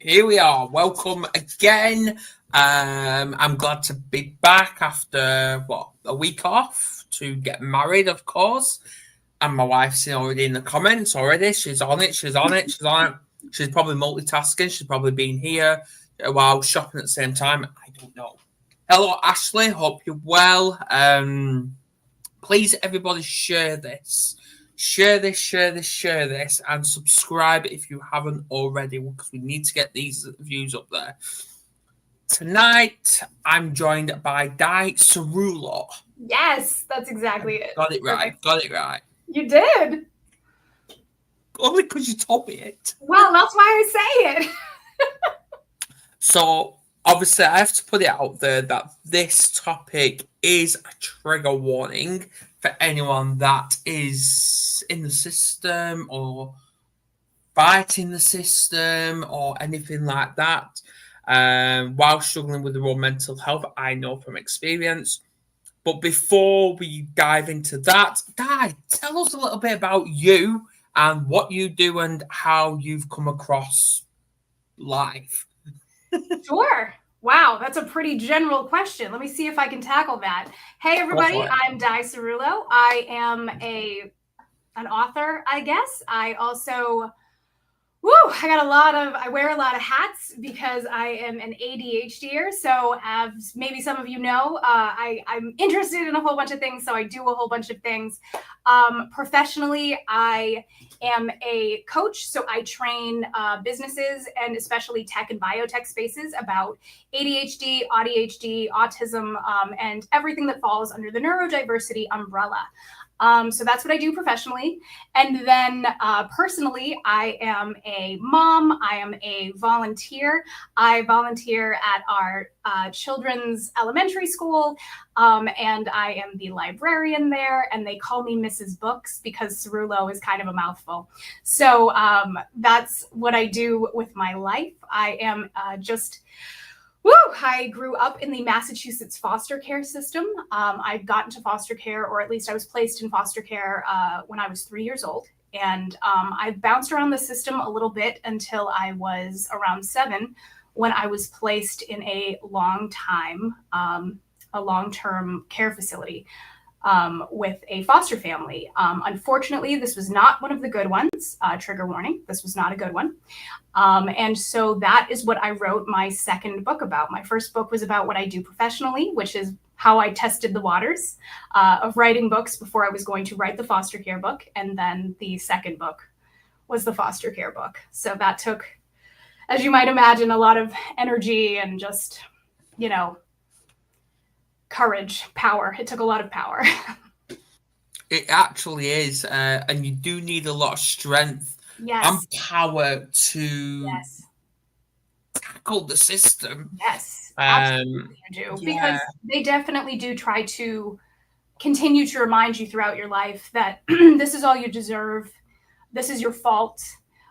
Here we are. Welcome again. I'm glad to be back after a week off to get married, of course. And my wife's already in the comments already. She's on it. She's probably multitasking. She's probably been here while shopping at the same time. I don't know. Hello, Ashley. Hope you're well. Please, everybody, share this. Share this, and subscribe if you haven't already, because we need to get these views up there. Tonight, I'm joined by Ciruolo. Yes, that's exactly it. Got it right. You did. Only because you told me it. Well, that's why I say it. So, obviously, I have to put it out there that this topic is a trigger warning for anyone that is in the system or fighting the system or anything like that. While struggling with their own mental health, I know from experience. But before we dive into that, tell us a little bit about you and what you do and how you've come across life. Sure. Wow, that's a pretty general question. Let me see if I can tackle that. Hey, everybody, I'm Ciruolo. I am an author, I guess. I wear a lot of hats because I am an ADHDer. So as maybe some of you know, I'm interested in a whole bunch of things. So I do a whole bunch of things. Professionally, I am a coach. So I train businesses and especially tech and biotech spaces about ADHD, ADHD, autism, and everything that falls under the neurodiversity umbrella. So that's what I do professionally. And then personally, I am a mom. I am a volunteer. I volunteer at our children's elementary school. And I am the librarian there. And they call me Mrs. Books because Ciruolo is kind of a mouthful. So that's what I do with my life. I am I grew up in the Massachusetts foster care system. I got into foster care, or at least I was placed in foster care when I was 3 years old. And I bounced around the system a little bit until I was around 7, when I was placed in a long-term care facility with a foster family. Unfortunately, this was not one of the good ones. Trigger warning, this was not a good one. And so that is what I wrote my second book about. My first book was about what I do professionally, which is how I tested the waters of writing books before I was going to write the foster care book. And then the second book was the foster care book. So that took, as you might imagine, a lot of energy and just, courage, power. It took a lot of power. It actually is. And you do need a lot of strength and power to tackle the system. Yes, absolutely you do. Because they definitely do try to continue to remind you throughout your life that this is all you deserve. This is your fault.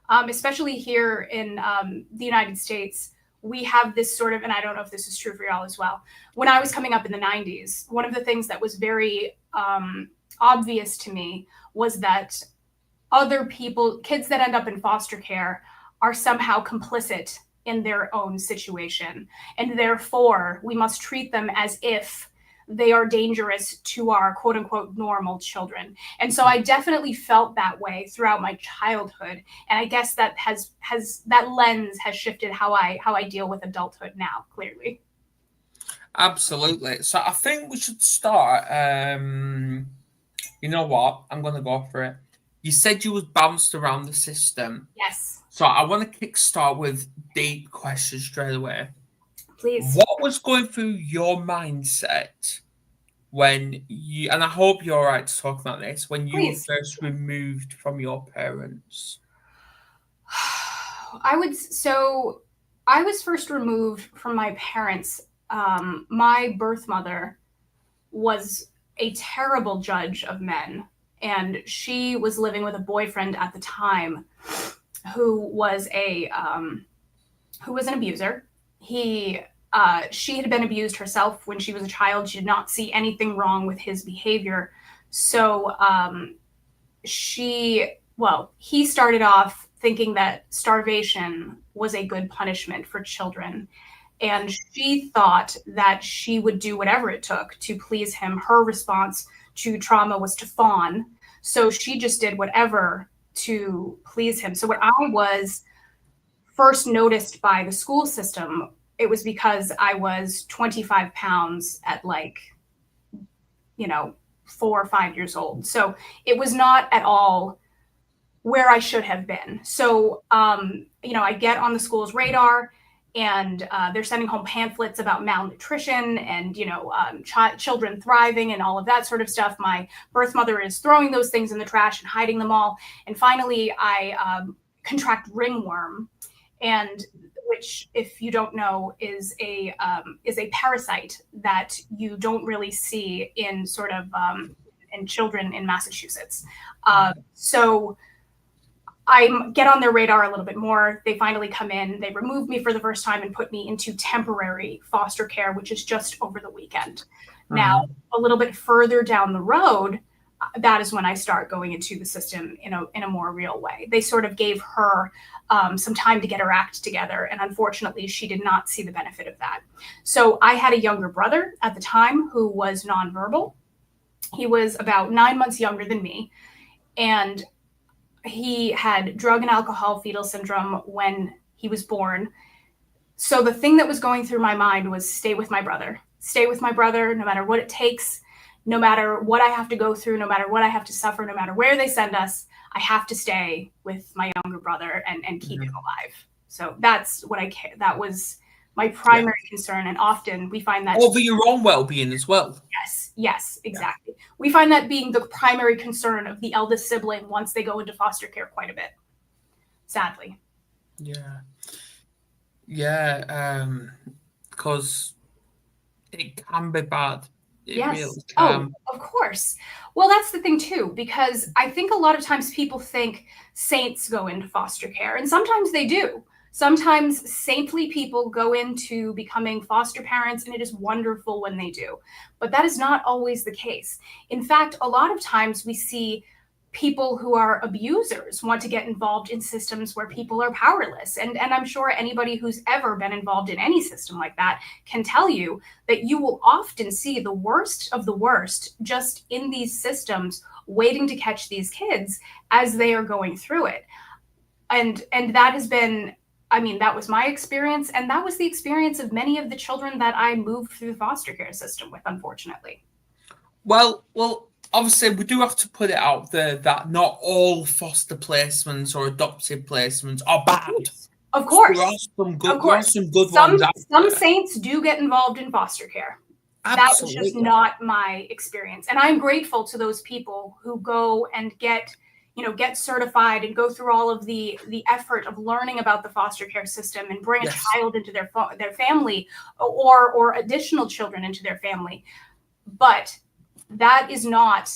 Especially here in the United States, we have this sort of, and I don't know if this is true for y'all as well. When I was coming up in the 90s, one of the things that was very obvious to me was that other people, kids that end up in foster care, are somehow complicit in their own situation. And therefore, we must treat them as if they are dangerous to our quote unquote normal children. And so I definitely felt that way throughout my childhood. And I guess that has that lens has shifted how I deal with adulthood now, clearly. Absolutely. So I think we should start. You know what? I'm going to go for it. You said you was bounced around the system. Yes. So I want to kickstart with deep questions straight away. Please. What was going through your mindset when you, and I hope you're all right to talk about this, when you were first removed from your parents? I was first removed from my parents. My birth mother was a terrible judge of men. And she was living with a boyfriend at the time who was an abuser. She had been abused herself when she was a child. She did not see anything wrong with his behavior. So he started off thinking that starvation was a good punishment for children. And she thought that she would do whatever it took to please him. Her response to trauma was to fawn. So she just did whatever to please him. So when I was first noticed by the school system, it was because I was 25 pounds at 4 or 5 years old. So it was not at all where I should have been. So, I get on the school's radar, and they're sending home pamphlets about malnutrition and, children thriving and all of that sort of stuff. My birth mother is throwing those things in the trash and hiding them all. And finally, I contract ringworm, and which, if you don't know, is a parasite that you don't really see in sort of in children in Massachusetts. So I get on their radar a little bit more. They finally come in. They remove me for the first time and put me into temporary foster care, which is just over the weekend. Now, a little bit further down the road, that is when I start going into the system in a more real way. They sort of gave her some time to get her act together, and unfortunately, she did not see the benefit of that. So I had a younger brother at the time who was nonverbal. He was about 9 months younger than me, and he had drug and alcohol fetal syndrome when he was born. So the thing that was going through my mind was stay with my brother no matter what it takes, no matter what I have to go through, no matter what I have to suffer, no matter where they send us, I have to stay with my younger brother and keep him alive. So that was my primary concern. And often we find that over your own well-being as well. Yes, exactly. Yeah. We find that being the primary concern of the eldest sibling once they go into foster care quite a bit, sadly. Because it can be bad. Yes. Really can. Oh, of course. Well, that's the thing too, because I think a lot of times people think saints go into foster care, and sometimes they do. Sometimes saintly people go into becoming foster parents, and it is wonderful when they do. But that is not always the case. In fact, a lot of times we see people who are abusers want to get involved in systems where people are powerless. And I'm sure anybody who's ever been involved in any system like that can tell you that you will often see the worst of the worst just in these systems waiting to catch these kids as they are going through it. And that has been, that was my experience, and that was the experience of many of the children that I moved through the foster care system with, unfortunately. Well, obviously, we do have to put it out there that not all foster placements or adoptive placements are bad. Of course. There are some good ones out Some there. saints do get involved in foster care. Absolutely. That was just not my experience. And I'm grateful to those people who go and get certified and go through all of the effort of learning about the foster care system and bring a child into their family or additional children into their family. But that is not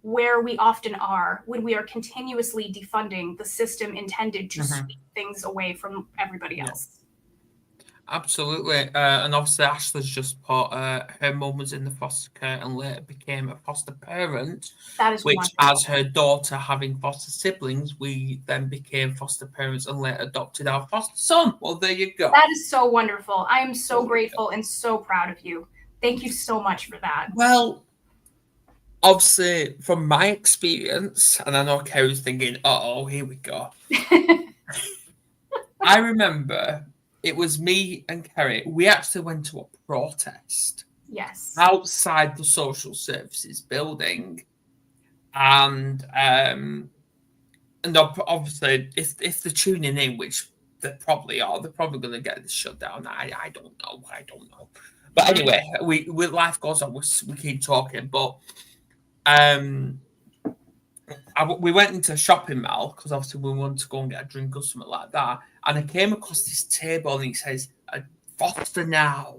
where we often are when we are continuously defunding the system intended to sweep things away from everybody else. Absolutely. And obviously Ashley's just put her mum was in the foster care and later became a foster parent. That is which, wonderful. as her daughter having foster siblings, we then became foster parents and later adopted our foster son. Well, there you go. That is so wonderful. I am so grateful and so proud of you. Thank you so much for that. Well, obviously, from my experience, and I know Kerry's thinking, here we go. I remember it was me and Kerry. We actually went to a protest. Yes. Outside the social services building. And obviously, if they're tuning in, which they probably are, they're probably going to get this shut down. I don't know. But anyway, we life goes on. We keep talking. But we went into a shopping mall because obviously we wanted to go and get a drink or something like that. And I came across this table and he says, "Foster now,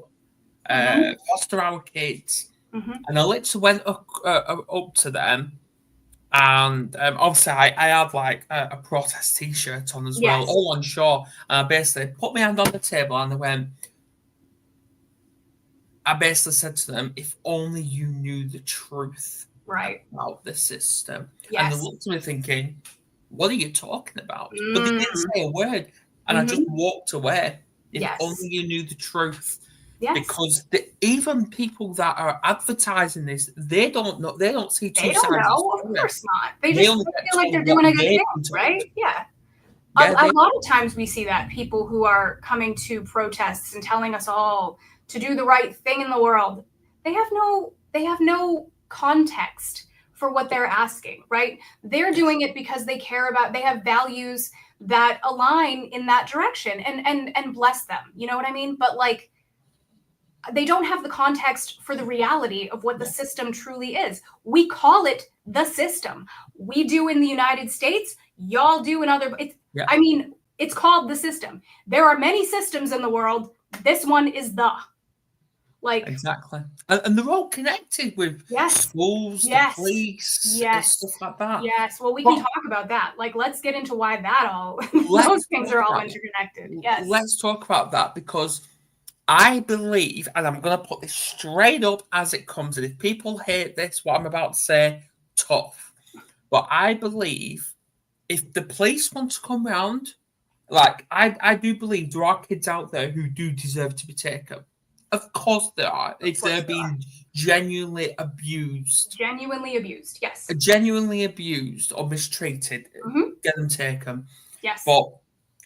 foster our kids." And I literally went up to them. And obviously, I had like a protest T-shirt on as well, all on shore. And I basically put my hand on the table and I basically said to them, if only you knew the truth about the system. And they looked at me thinking, what are you talking about? But they didn't say a word, and I just walked away. If only you knew the truth. Yes. Because even people that are advertising this, they don't know. They don't see two sides. They don't know. Of course not. They just feel like they're doing a good thing, right? Yeah. A lot of times we see that people who are coming to protests and telling us all to do the right thing in the world, they have no context for what they're asking, right? They're doing it because they care about, they have values that align in that direction, and bless them. You know what I mean? But like, they don't have the context for the reality of what the system truly is. We call it the system. We do in the United States, y'all do in other. I mean, it's called the system. There are many systems in the world. This one is the. Like, exactly. And they're all connected with schools, the police, and stuff like that. Yes. Well, we can talk about that. Like, let's get into why that all, those things are all interconnected. Yes. Let's talk about that, because I believe, and I'm going to put this straight up as it comes, and if people hate this, what I'm about to say, tough. But I believe if the police want to come round, like, I do believe there are kids out there who do deserve to be taken. Of course there are. If they're being genuinely abused. Genuinely abused, yes. Genuinely abused or mistreated, get them taken. Yes. But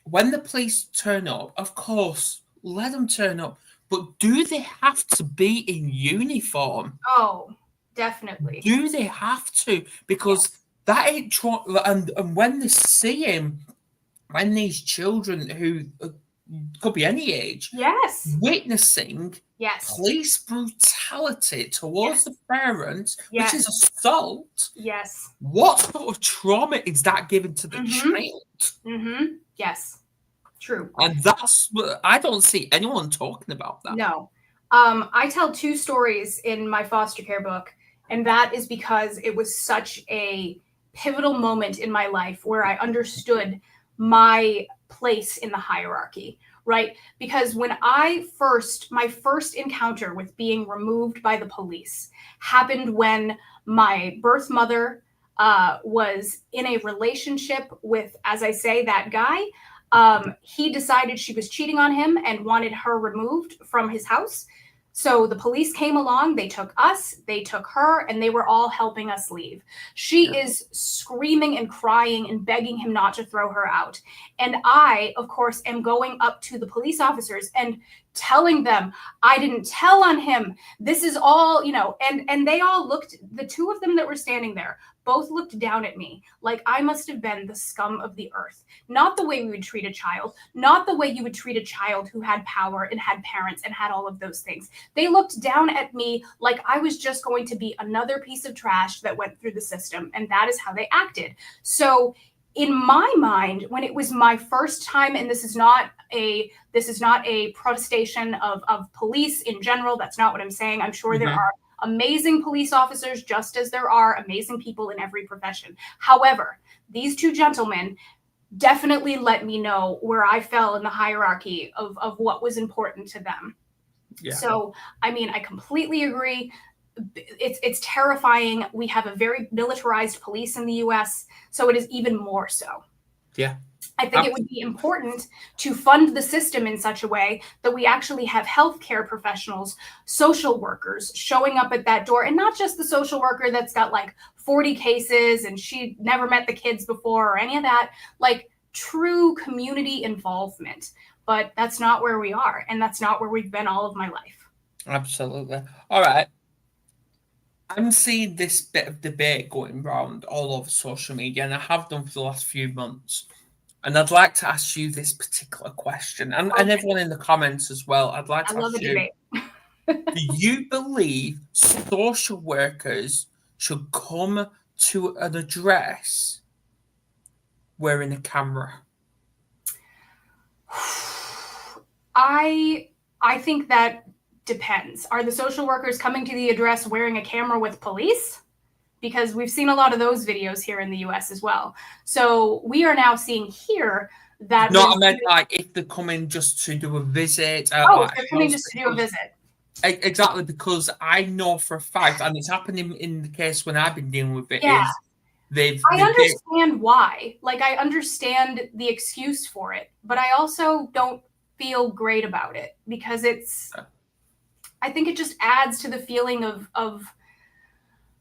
when the police turn up, of course, let them turn up. But do they have to be in uniform? Oh, definitely. Do they have to? Because that ain't and when they see him, when these children who could be any age, witnessing police brutality towards the parents, which is assault. Yes. What sort of trauma is that given to the child? Yes. True. And that's, I don't see anyone talking about that. No. I tell two stories in my foster care book, and that is because it was such a pivotal moment in my life where I understood my place in the hierarchy, right? Because when my first encounter with being removed by the police happened when my birth mother was in a relationship with, as I say, that guy. He decided she was cheating on him and wanted her removed from his house. So the police came along, they took us, they took her, and they were all helping us leave. She is screaming and crying and begging him not to throw her out. And I, of course, am going up to the police officers and telling them, I didn't tell on him. This is all, and they all looked, the two of them that were standing there, both looked down at me like I must have been the scum of the earth. Not the way we would treat a child, not the way you would treat a child who had power and had parents and had all of those things. They looked down at me like I was just going to be another piece of trash that went through the system. And that is how they acted. So in my mind, when it was my first time, and this is not a protestation of police in general, that's not what I'm saying. I'm sure there are amazing police officers, just as there are amazing people in every profession. However, these two gentlemen definitely let me know where I fell in the hierarchy of what was important to them. Yeah. So, I mean, I completely agree. It's terrifying. We have a very militarized police in the US, so it is even more so. Yeah. I think it would be important to fund the system in such a way that we actually have healthcare professionals, social workers showing up at that door, and not just the social worker that's got like 40 cases and she never met the kids before or any of that, like true community involvement. But that's not where we are, and that's not where we've been all of my life. Absolutely. All right. I'm seeing this bit of debate going around all over social media, and I have done for the last few months. And I'd like to ask you this particular question, and everyone in the comments as well. I'd like to ask you, do you believe social workers should come to an address wearing a camera? I think that depends. Are the social workers coming to the address wearing a camera with police? Because we've seen a lot of those videos here in the US as well. So we are now seeing here that... No, I meant like if they're coming just to do a visit. If they're coming just to do a visit. Exactly, because I know for a fact, and it's happening in the case when I've been dealing with it, is I understand why. Like, I understand the excuse for it, but I also don't feel great about it because I think it just adds to the feeling of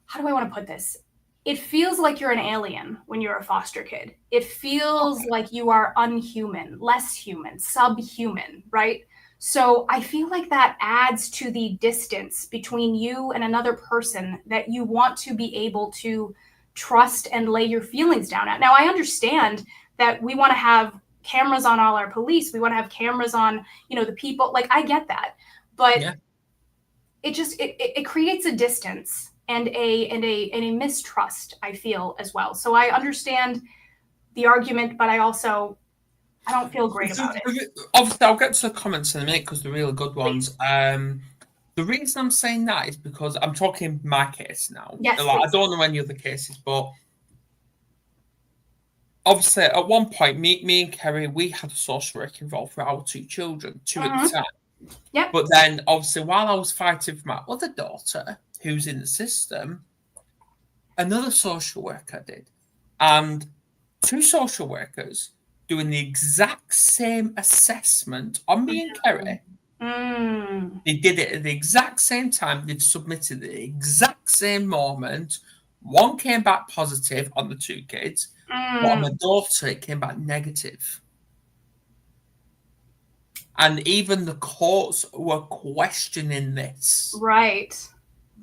how do I want to put this? It feels like you're an alien when you're a foster kid. It feels like you are unhuman, less human, subhuman, right? So I feel like that adds to the distance between you and another person that you want to be able to trust and lay your feelings down at. Now, I understand that we want to have cameras on all our police. We want to have cameras on, the people. Like, I get that. But it creates a distance and a mistrust, I feel, as well. So I understand the argument, but I don't feel great about it. Obviously, I'll get to the comments in a minute because they're really good ones. The reason I'm saying that is because I'm talking my case now. Yes, I don't know any other cases, but obviously, at one point, me and Kerry, we had a social worker involved for our two children, two at the time. Yep. But then, obviously, while I was fighting for my other daughter, who's in the system, another social worker did. And two social workers doing the exact same assessment on me and Kerry. They did it at the exact same time. They'd submitted at the exact same moment. One came back positive on the two kids, but on my daughter, it came back negative. And even the courts were questioning this. Right.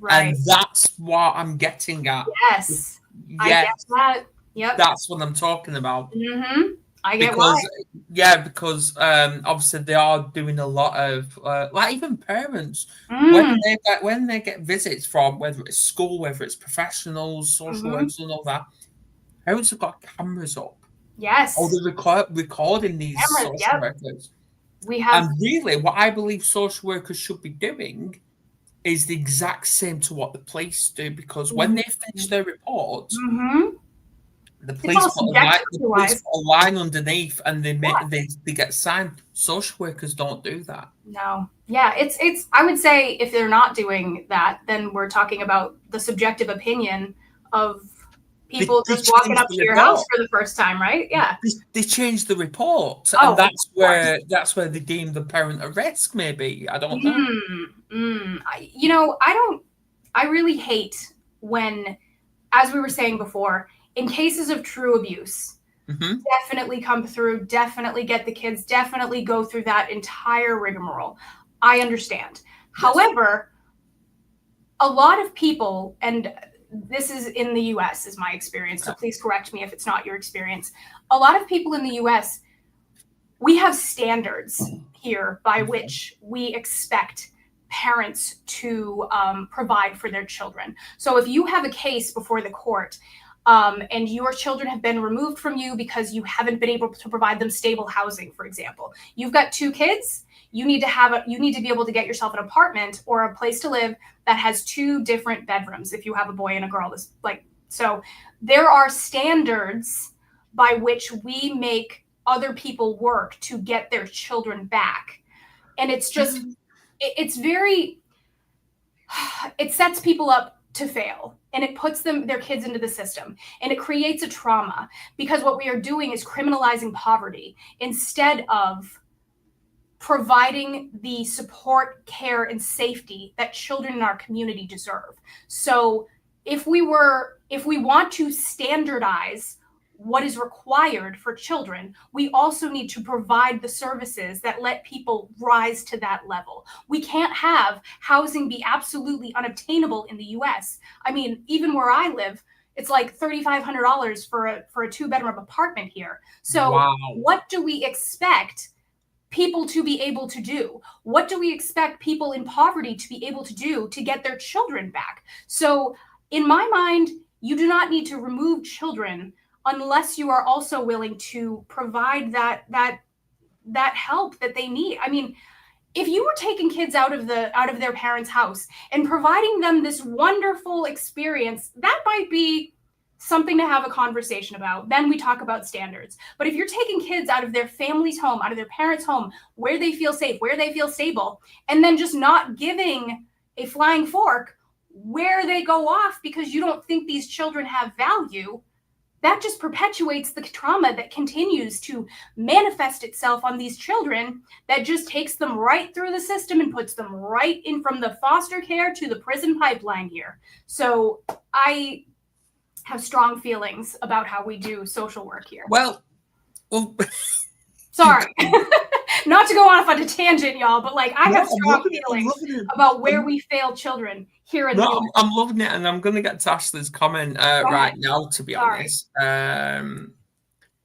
And that's what I'm getting at. Yes. I get that. Yep. That's what I'm talking about. Mm-hmm. I get why. Because obviously they are doing a lot of like even parents when they get visits from whether it's school, whether it's professionals, social workers, and all that. Parents have got cameras up. Yes. Or they're recording these social workers. And really, what I believe social workers should be doing is the exact same to what the police do, because when they finish their report, the police put a line underneath and they get signed. Social workers don't do that. No. Yeah, it's I would say if they're not doing that, then we're talking about the subjective opinion of people just walking up to your house for the first time, right? Yeah. They changed the report, and that's where they deem the parent at risk. Maybe I don't know. I really hate when, as we were saying before, in cases of true abuse, definitely come through, definitely get the kids, definitely go through that entire rigmarole. I understand. Yes. However, a lot of people, and this is in the US is my experience, so please correct me if it's not your experience. A lot of people in the US, we have standards here by which we expect parents to provide for their children. So if you have a case before the court and your children have been removed from you because you haven't been able to provide them stable housing, for example, you've got two kids, you need to be able to get yourself an apartment or a place to live that has two different bedrooms if you have a boy and a girl. So there are standards by which we make other people work to get their children back. And it's just, it sets people up to fail, and it puts their kids into the system, and it creates a trauma, because what we are doing is criminalizing poverty instead of providing the support, care, and safety that children in our community deserve. So if we want to standardize what is required for children, we also need to provide the services that let people rise to that level. We can't have housing be absolutely unobtainable in the US. I mean, even where I live, it's like $3,500 for a two-bedroom apartment here. So What do we expect people to be able to do? What do we expect people in poverty to be able to do to get their children back? So in my mind, you do not need to remove children unless you are also willing to provide that help that they need. I mean, if you were taking kids out of their parents' house and providing them this wonderful experience, that might be something to have a conversation about. Then we talk about standards. But if you're taking kids out of their family's home, out of their parents' home, where they feel safe, where they feel stable, and then just not giving a flying fork where they go off because you don't think these children have value, that just perpetuates the trauma that continues to manifest itself on these children, that just takes them right through the system and puts them right in from the foster care to the prison pipeline here. So I have strong feelings about how we do social work here. Well, sorry. Not to go off on a tangent, y'all, but like I have strong feelings about where we fail children here in the US. I'm loving it, and I'm going to get to Ashley's comment right now, to be honest.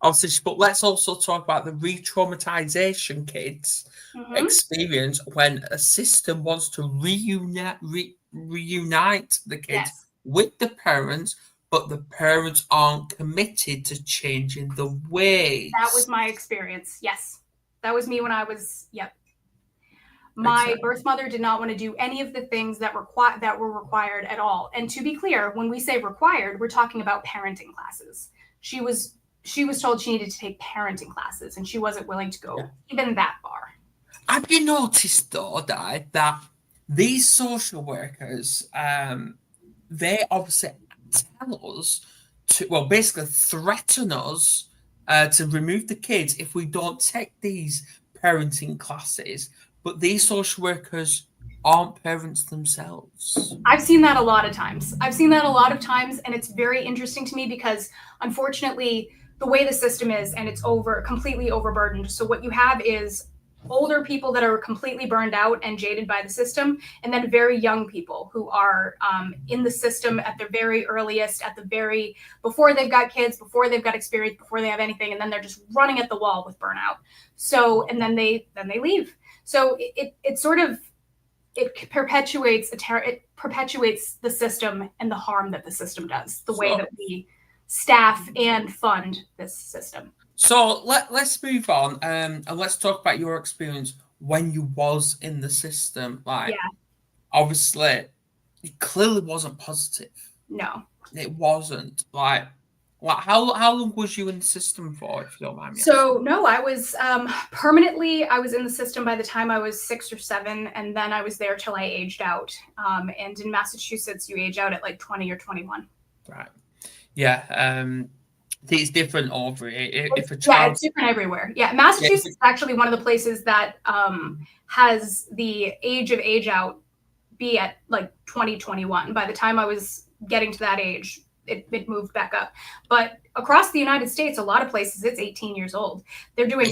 Obviously, but let's also talk about the re-traumatization kids experience when a system wants to reunite the kids with the parents, but the parents aren't committed to changing the ways. That was my experience. Yes. That was me when I was, My birth mother did not want to do any of the things that were required at all. And to be clear, when we say required, we're talking about parenting classes. She was told she needed to take parenting classes, and she wasn't willing to go even that far. Have you noticed, though, that these social workers, they obviously tell us to, basically threaten us to remove the kids if we don't take these parenting classes, but these social workers aren't parents themselves. I've seen that a lot of times. And it's very interesting to me because, unfortunately, the way the system is, and it's completely overburdened. So what you have is older people that are completely burned out and jaded by the system, and then very young people who are in the system at their very earliest, before they've got kids, before they've got experience, before they have anything, and then they're just running at the wall with burnout. So, and then they leave. So it perpetuates the system and the harm that the system does, the way that we staff and fund this system. So let's move on and let's talk about your experience when you was in the system. Obviously, it clearly wasn't positive. No, it wasn't. Like how long was you in the system for, if you don't mind me asking? So no, I was permanently. I was in the system by the time I was 6 or 7, and then I was there till I aged out. And in Massachusetts, you age out at like 20 or 21. Right. Yeah. It's different over if a child. Yeah, it's different everywhere. Yeah, Massachusetts is actually one of the places that has the age out be at like 2021. By the time I was getting to that age, it moved back up. But across the United States, a lot of places it's 18 years old. They're doing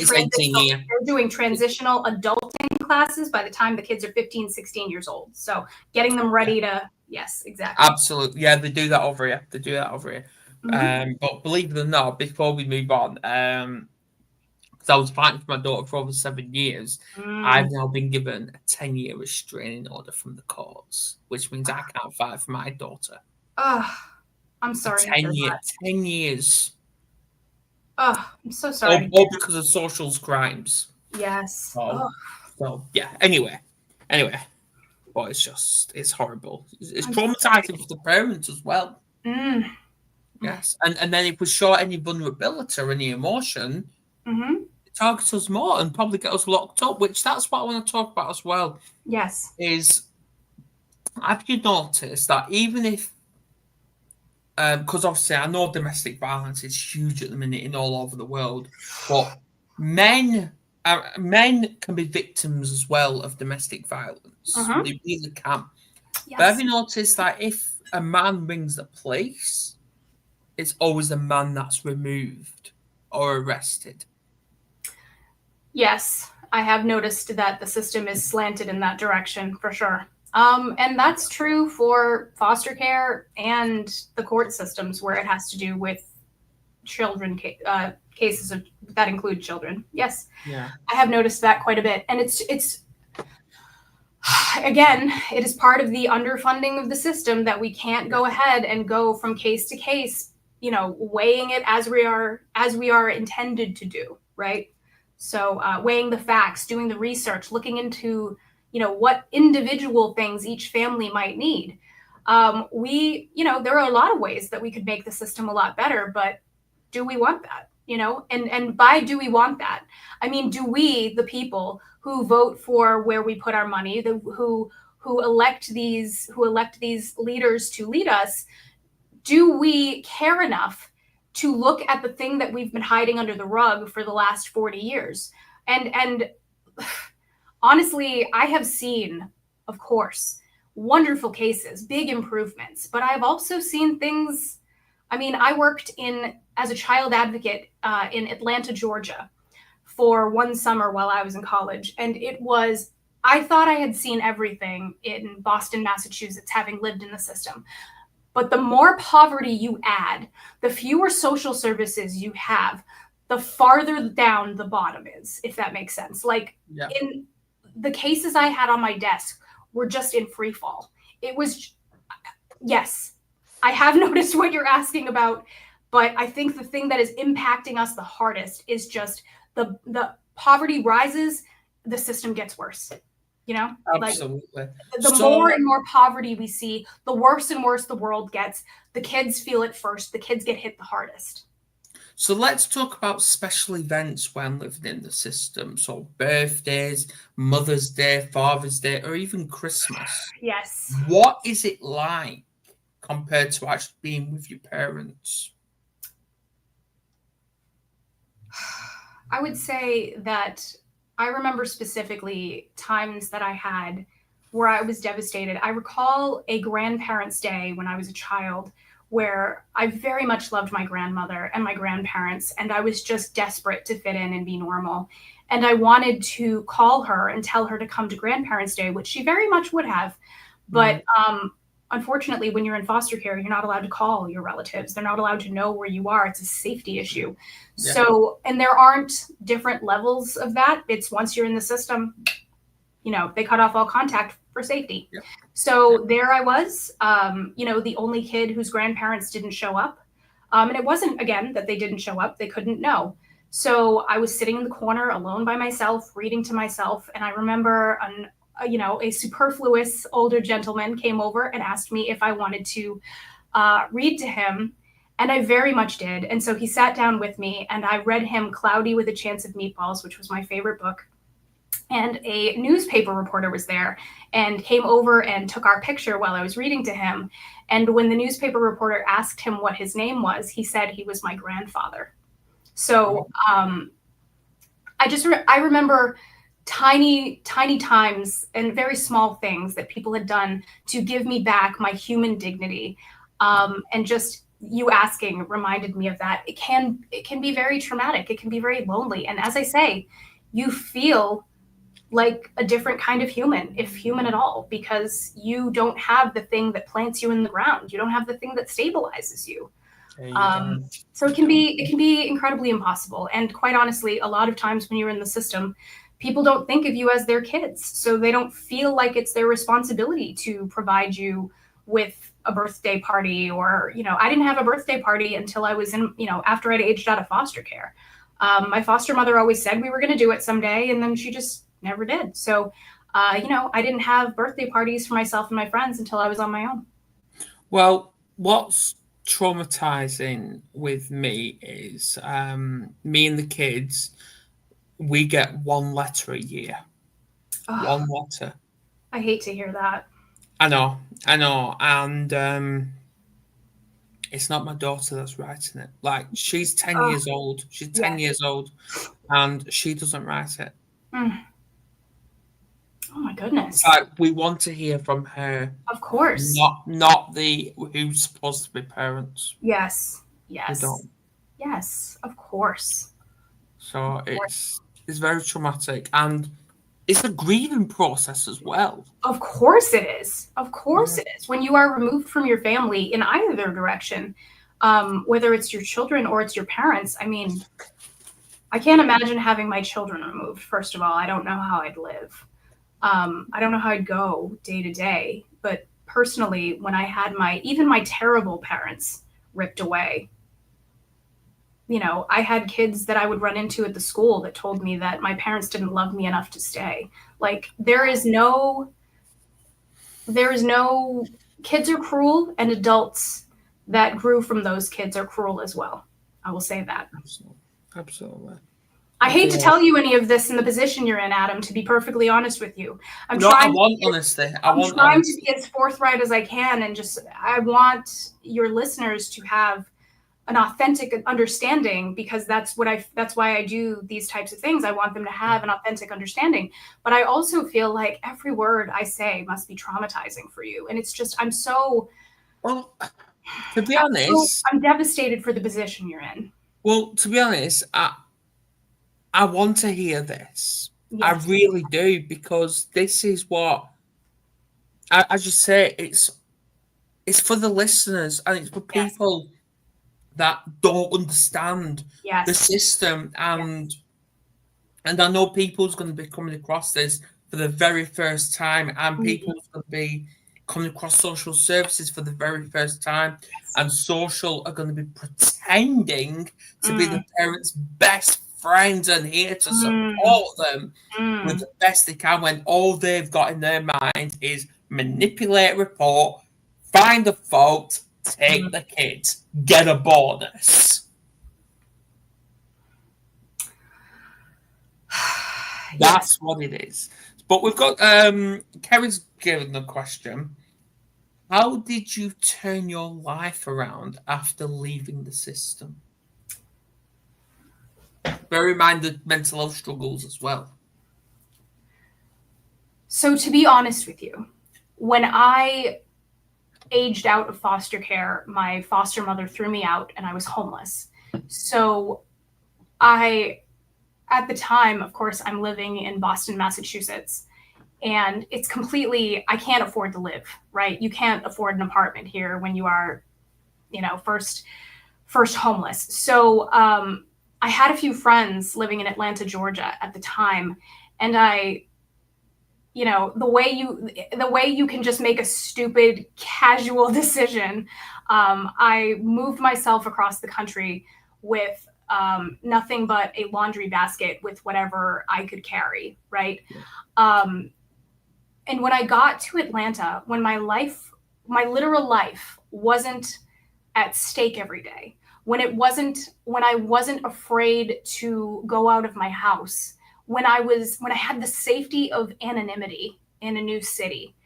transitional adulting classes by the time the kids are 15, 16 years old. So getting them ready to, yes, exactly. Absolutely. Yeah, they do that over here. But believe it or not, before we move on, because I was fighting for my daughter for over 7 years, I've now been given a 10-year restraining order from the courts, which means I can't fight for my daughter. I'm sorry. 10 years. I'm so sorry. All because of social crimes. Yes. So yeah. Anyway. But it's horrible. It's traumatizing for the parents as well. Yes, and then if we show any vulnerability or any emotion, it targets us more and probably get us locked up, which that's what I want to talk about as well. Yes. Have you noticed that even if, because obviously I know domestic violence is huge at the minute in all over the world, but men can be victims as well of domestic violence. They really can. Yes. But have you noticed that if a man rings the police, it's always the man that's removed or arrested? Yes, I have noticed that the system is slanted in that direction for sure. And that's true for foster care and the court systems where it has to do with children cases that include children. Yes, yeah, I have noticed that quite a bit. And it's again, it is part of the underfunding of the system that we can't go ahead and go from case to case, weighing it as we are intended to do, right? So weighing the facts, doing the research, looking into, what individual things each family might need. There are a lot of ways that we could make the system a lot better, but do we want that? And by do we want that, I mean, do we, the people who vote for where we put our money, who elect these leaders to lead us, do we care enough to look at the thing that we've been hiding under the rug for the last 40 years. And honestly, I have seen, of course, wonderful cases, big improvements, but I've also seen things. I mean, I worked as a child advocate in Atlanta, Georgia for one summer while I was in college. And I thought I had seen everything in Boston, Massachusetts, having lived in the system. But the more poverty you add, the fewer social services you have, the farther down the bottom is, if that makes sense. Like in the cases I had on my desk were just in free fall. It was, yes, I have noticed what you're asking about, but I think the thing that is impacting us the hardest is just the poverty rises, the system gets worse. You know, absolutely. Like the more and more poverty we see, the worse and worse the world gets. The kids feel it first. The kids get hit the hardest. So let's talk about special events when living in the system. So birthdays, Mother's Day, Father's Day, or even Christmas. Yes. What is it like compared to actually being with your parents? I would say that I remember specifically times that I had where I was devastated. I recall a grandparents' day when I was a child where I very much loved my grandmother and my grandparents, and I was just desperate to fit in and be normal. And I wanted to call her and tell her to come to grandparents' day, which she very much would have. But unfortunately, when you're in foster care, you're not allowed to call your relatives. They're not allowed to know where you are. It's a safety issue. Yeah. So, and there aren't different levels of that. It's once you're in the system, you know, they cut off all contact for safety. Yeah. So there I was, you know, the only kid whose grandparents didn't show up. And it wasn't, again, that they didn't show up. They couldn't know. So I was sitting in the corner alone by myself, reading to myself. And I remember a superfluous older gentleman came over and asked me if I wanted to read to him. And I very much did. And so he sat down with me and I read him Cloudy with a Chance of Meatballs, which was my favorite book. And a newspaper reporter was there and came over and took our picture while I was reading to him. And when the newspaper reporter asked him what his name was, he said he was my grandfather. So I remember tiny times and very small things that people had done to give me back my human dignity. And just you asking reminded me of that. It can be very traumatic. It can be very lonely. And as I say, you feel like a different kind of human, if human at all, because you don't have the thing that plants you in the ground. You don't have the thing that stabilizes you. So it can be incredibly impossible. And quite honestly, a lot of times when you're in the system, people don't think of you as their kids. So they don't feel like it's their responsibility to provide you with a birthday party or, you know, I didn't have a birthday party until I was in, you know, after I'd aged out of foster care. My foster mother always said we were going to do it someday, and then she just never did. So, you know, I didn't have birthday parties for myself and my friends until I was on my own. Well, what's traumatizing with me is me and the kids, we get one letter a year. Oh, one letter. I hate to hear that. I know. And it's not my daughter that's writing it. Like, she's 10 years old. She's 10 years old, and she doesn't write it. Oh my goodness. It's like we want to hear from her. Of course. Not the who's supposed to be parents. Yes. We don't. Yes, of course. So it's very traumatic, and it's a grieving process as well. Of course it is. Of course it is. When you are removed from your family in either direction, whether it's your children or it's your parents, I mean, I can't imagine having my children removed. First of all, I don't know how I'd live. I don't know how I'd go day to day. But personally, when I had even my terrible parents ripped away, you know, I had kids that I would run into at the school that told me that my parents didn't love me enough to stay. Like, there is no, kids are cruel, and adults that grew from those kids are cruel as well. I will say that. Absolutely. I hate to tell you any of this in the position you're in, Adam, to be perfectly honest with you. I want honesty. I'm trying to be as forthright as I can, and I want your listeners to have an authentic understanding, because that's why I do these types of things. I want them to have an authentic understanding. But I also feel like every word I say must be traumatizing for you. And it's just, Well, to be honest, I'm devastated for the position you're in. Well, to be honest, I want to hear this. Yes. I really do, because this is what I just say. It's for the listeners, and it's for Yes. people that don't understand Yes. the system, and I know people's going to be coming across this for the very first time, and people's going to be coming across social services for the very first time, and social are going to be pretending to be the parents' best friends and here to support them with the best they can, when all they've got in their mind is manipulate a report, find a fault, take the kids, get a bonus. That's what it is. But we've got Kevin's given the question. How did you turn your life around after leaving the system? Bear in mind the mental health struggles as well. So to be honest with you, when I aged out of foster care, my foster mother threw me out and I was homeless. So at the time, of course, I'm living in Boston, Massachusetts, and it's completely, I can't afford to live, right? You can't afford an apartment here when you are, first homeless. So I had a few friends living in Atlanta, Georgia at the time, and the way you can just make a stupid casual decision. I moved myself across the country with nothing but a laundry basket with whatever I could carry, right? And when I got to Atlanta, when my literal life wasn't at stake every day, when I wasn't afraid to go out of my house, when I had the safety of anonymity in a new city,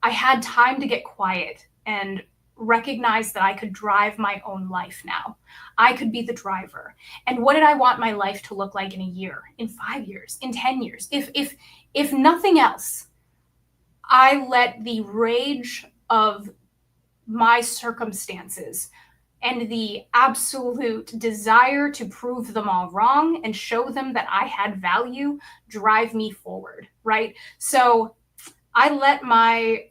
I had time to get quiet and recognize that I could drive my own life now. I could be the driver. And what did I want my life to look like in a year, in 5 years, in 10 years? If nothing else, I let the rage of my circumstances and the absolute desire to prove them all wrong and show them that I had value drive me forward, right? So I let my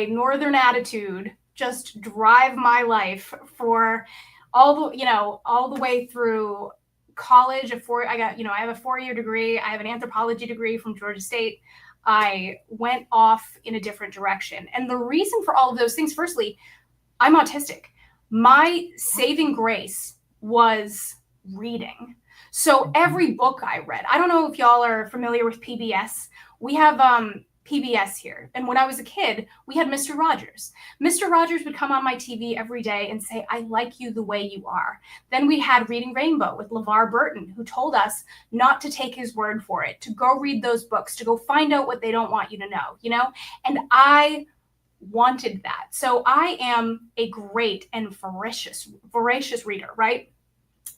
northern attitude just drive my life for all the way through college. I have a 4-year degree. I have an anthropology degree from Georgia State. I went off in a different direction. And the reason for all of those things, firstly, I'm autistic. My saving grace was reading. So every book I read, I don't know if y'all are familiar with PBS. We have PBS here. And when I was a kid, we had Mr. Rogers. Mr. Rogers would come on my TV every day and say, "I like you the way you are." Then we had Reading Rainbow with LeVar Burton, who told us not to take his word for it, to go read those books, to go find out what they don't want you to know, And I wanted that. So I am a great and voracious reader, right?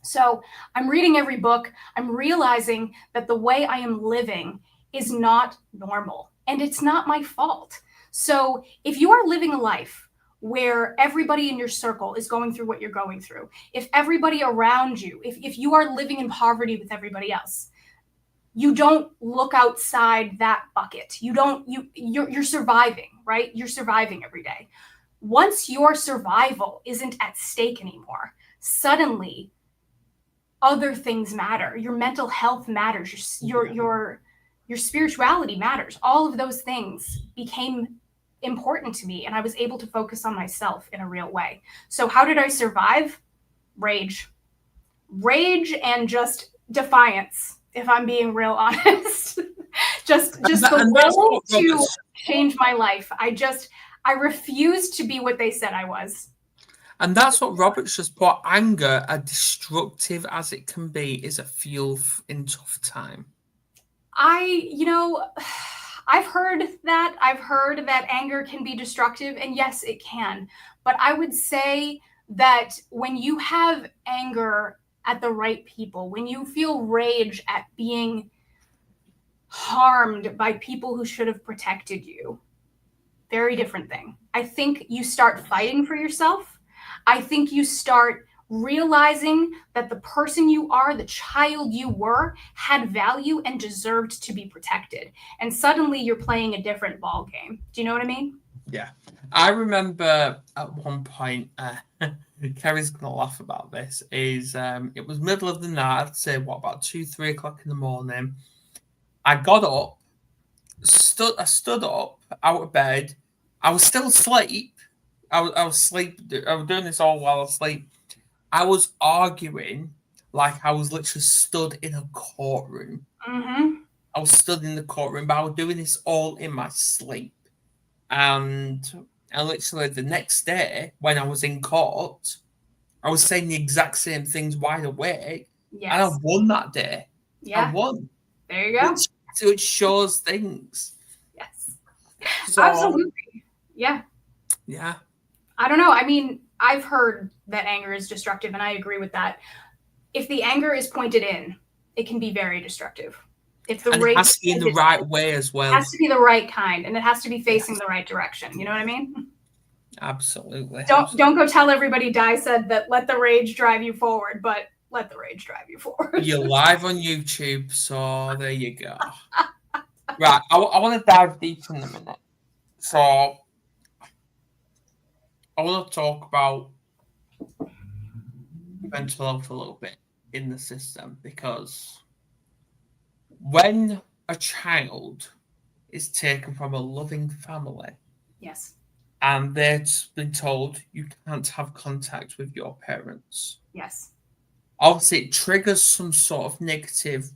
So I'm reading every book. I'm realizing that the way I am living is not normal, and it's not my fault. So if you are living a life where everybody in your circle is going through what you're going through, if everybody around you, if you are living in poverty with everybody else, you don't look outside that bucket. You're surviving, right? You're surviving every day. Once your survival isn't at stake anymore, suddenly other things matter. Your mental health matters. Your spirituality matters. All of those things became important to me, and I was able to focus on myself in a real way. So how did I survive? Rage and just defiance, if I'm being real honest. just the will to change my life. I refused to be what they said I was. And that's what Robert's just put. Anger, as destructive as it can be, is a fuel in tough time. I've heard that. I've heard that anger can be destructive, and yes, it can. But I would say that when you have anger at the right people, when you feel rage at being harmed by people who should have protected you, very different thing. I think you start fighting for yourself. I think you start realizing that the person you are, the child you were, had value and deserved to be protected. And suddenly you're playing a different ball game. Do you know what I mean? Yeah. I remember at one point, Kerry's going to laugh about this, is it was middle of the night, I'd say, about 2, 3 o'clock in the morning. I got up, I stood up out of bed. I was still asleep. I was asleep. I was doing this all while asleep. I was arguing like I was literally stood in a courtroom. Mm-hmm. I was stood in the courtroom, but I was doing this all in my sleep. And literally the next day, when I was in court, I was saying the exact same things wide awake. Yes. And I won that day. Yeah. I won. There you go. So it shows things. Yes. So, absolutely. Yeah. Yeah. I don't know. I mean, I've heard that anger is destructive, and I agree with that. If the anger is pointed in, it can be very destructive. If the it has to be in the right way as well. It has to be the right kind, and it has to be facing the right direction. You know what I mean? Absolutely. Don't go tell everybody Di said that let the rage drive you forward, but let the rage drive you forward. You're live on YouTube, so there you go. Right, I want to dive deep in a minute. So I want to talk about mental health a little bit in the system, because when a child is taken from a loving family, yes, and they've been told you can't have contact with your parents, yes, obviously it triggers some sort of negative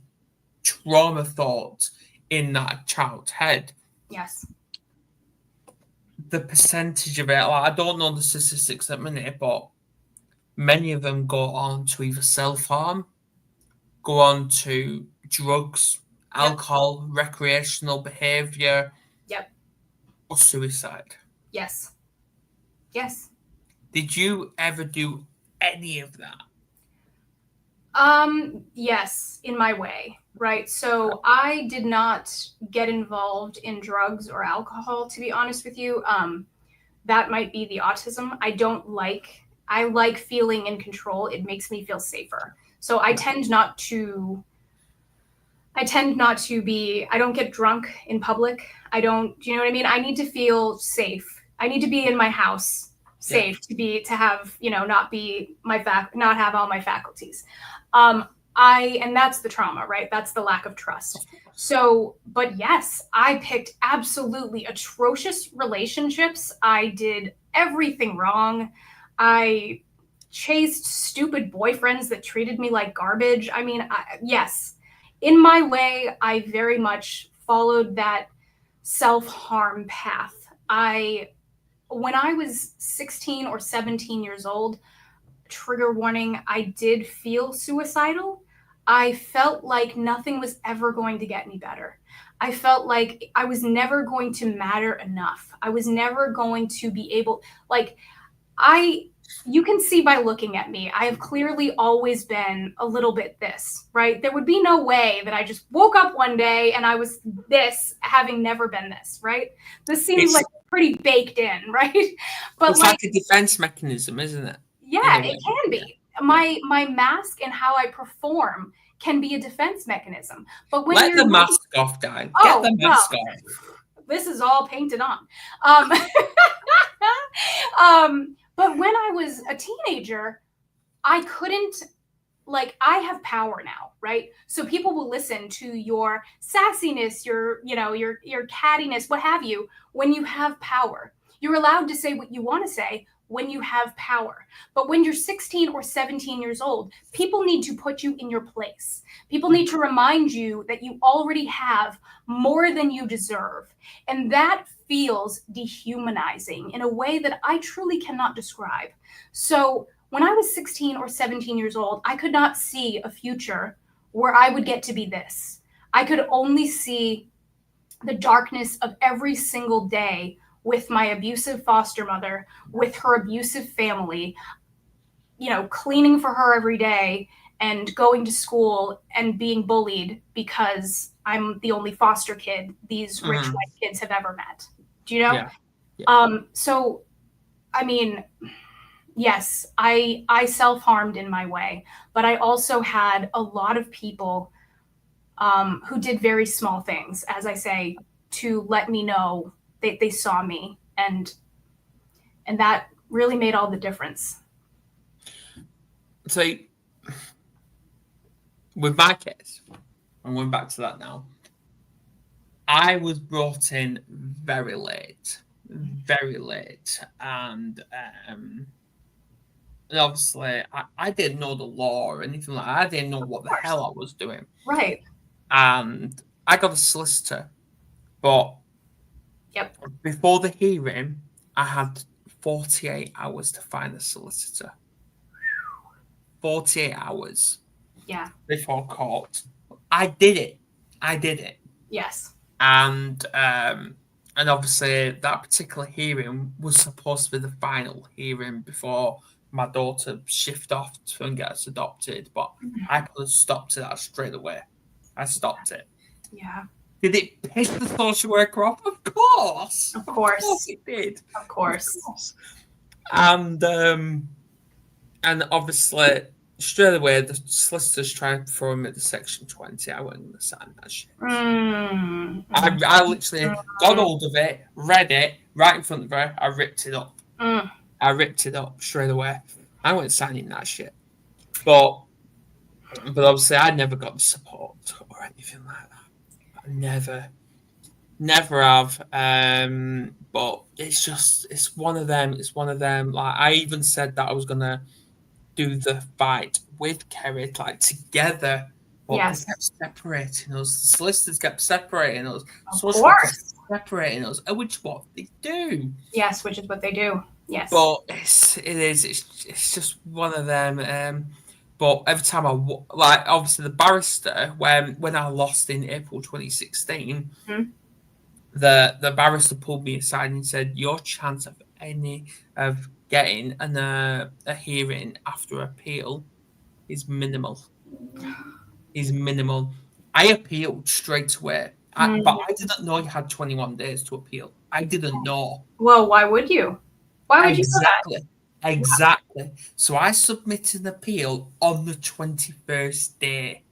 trauma thought in that child's head. yes. The percentage of it, like, I don't know the statistics at the minute, but many of them go on to either self-harm, go on to drugs, alcohol, recreational behavior, or suicide. Yes. Yes. Did you ever do any of that? Yes, in my way, right? So I did not get involved in drugs or alcohol, to be honest with you. That might be the autism. I like feeling in control. It makes me feel safer. So I tend not to be, I don't get drunk in public. Do you know what I mean? I need to feel safe. I need to be in my house safe to have, not have all my faculties. And that's the trauma, right? That's the lack of trust. So, but yes, I picked absolutely atrocious relationships. I did everything wrong. I chased stupid boyfriends that treated me like garbage. I mean, yes, in my way, I very much followed that self-harm path. When I was 16 or 17 years old, trigger warning, I did feel suicidal. I felt like nothing was ever going to get me better. I felt like I was never going to matter enough. I was never going to be able, you can see by looking at me, I have clearly always been a little bit this, right? There would be no way that I just woke up one day and I was this, having never been this, right? This seems like pretty baked in, right? But it's like a defense mechanism, isn't it? Yeah, it can be. My mask and how I perform can be a defense mechanism. But when Let the mask off, Di. Get the mask off. This is all painted on. But when I was a teenager, I couldn't, I have power now, right? So people will listen to your sassiness, your cattiness, what have you, when you have power. You're allowed to say what you want to say when you have power. But when you're 16 or 17 years old, people need to put you in your place. People need to remind you that you already have more than you deserve. And that feels dehumanizing in a way that I truly cannot describe. So when I was 16 or 17 years old, I could not see a future where I would get to be this. I could only see the darkness of every single day with my abusive foster mother, with her abusive family. cleaning for her every day and going to school and being bullied because I'm the only foster kid these rich white kids have ever met. Do you know? Yeah. Yeah. So, I mean, yes, I self-harmed in my way, but I also had a lot of people who did very small things, as I say, to let me know they saw me, and that really made all the difference. So, with my case, I'm going back to that now. I was brought in very late, and obviously I didn't know the law or anything like that. I didn't know what the hell I was doing. Right. And I got a solicitor, but before the hearing, I had 48 hours to find a solicitor. 48 hours. Yeah. Before court. I did it. Yes. And obviously that particular hearing was supposed to be the final hearing before my daughter shift off and get us adopted, but I could have stopped that straight away. I stopped it. Yeah. Did it piss the social worker off? Of course. Of course it did. Of course. And obviously straight away the solicitors tried to throw me at the Section 20. I wasn't going to sign that shit. I literally got hold of it, read it right in front of her. I ripped it up. I ripped it up straight away. I wasn't signing that shit. But obviously I never got the support or anything like that. I never have. But it's one of them. It's one of them. Like I even said that I was gonna do the fight with Kerry, like together. But they kept separating us. The solicitors kept separating us. Of course. Separating us, which is what they do. Yes, which is what they do. Yes. But it's just one of them. But every time obviously the barrister, when I lost in April 2016, the barrister pulled me aside and said, "Your chance of getting a hearing after appeal is minimal. Is minimal." I appealed straight away, but I didn't know you had 21 days to appeal. I didn't know. Well, why would you? Why would you do that? Exactly. So I submitted an appeal on the 21st day.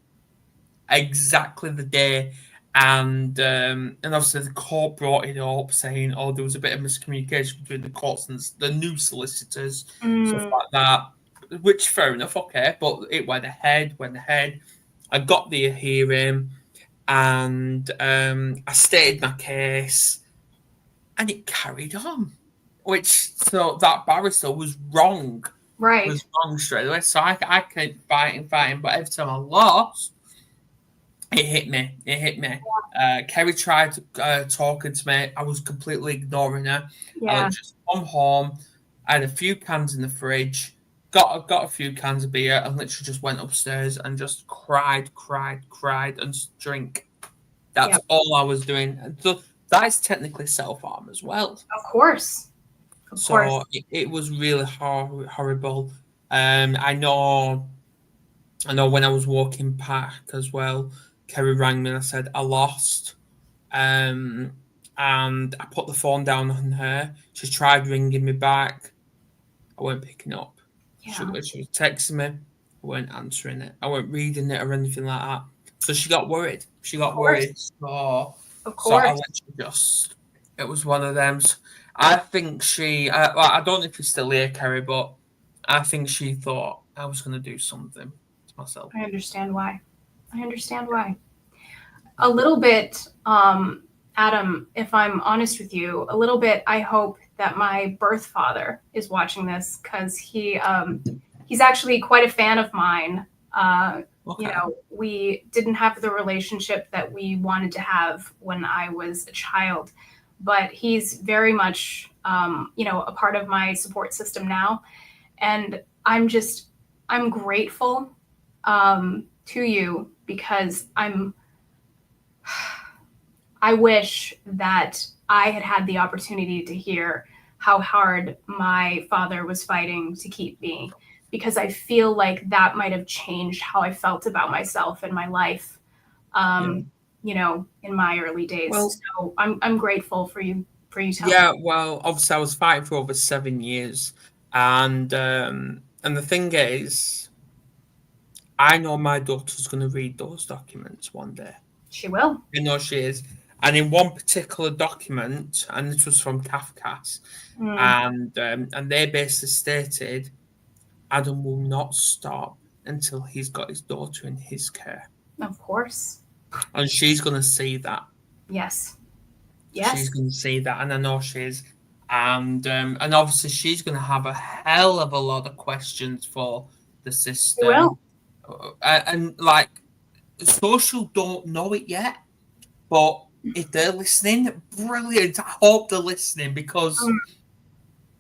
Exactly the day. And obviously the court brought it up saying, there was a bit of miscommunication between the courts and the new solicitors, stuff like that. Which, fair enough, okay. But it went ahead. I got the hearing and I stated my case and it carried on. So that barrister was wrong. Right. Was wrong straight away. So I kept fighting, but every time I lost, it hit me. Kerry tried talking to me. I was completely ignoring her. Yeah. I just come home. I had a few cans in the fridge. Got a few cans of beer and literally just went upstairs and just cried and drink. That's all I was doing. So that is technically self-harm as well. Of course. So it was really horrible. I know when I was walking back as well, Kerry rang me and I said I lost. And I put the phone down on her. She tried ringing me back. I weren't picking up. Yeah. She was texting me. I weren't answering it. I weren't reading it or anything like that. So she got worried. So, of course. So it was one of them. I think she, I don't know if you're still here, Kerry, but I think she thought I was going to do something to myself. I understand why. A little bit, Adam, if I'm honest with you, a little bit, I hope that my birth father is watching this because he's actually quite a fan of mine. Okay. We didn't have the relationship that we wanted to have when I was a child, but he's very much, a part of my support system now. And I'm grateful to you because I wish that I had the opportunity to hear how hard my father was fighting to keep me. because I feel like that might have changed how I felt about myself and my life, you know, in my early days. Well, so I'm grateful for you telling yeah, me. well, obviously I was fighting for over 7 years, and the thing is, I know my daughter's going to read those documents one day. She will. I know she is. And in one particular document, and this was from Kafka's, and they basically stated Adam will not stop until he's got his daughter in his care. Of course. And she's going to see that. Yes. She's going to see that, and I know she is. And obviously she's going to have a hell of a lot of questions for the system. She will. And like, social don't know it yet, but if they're listening, brilliant. I hope they're listening, because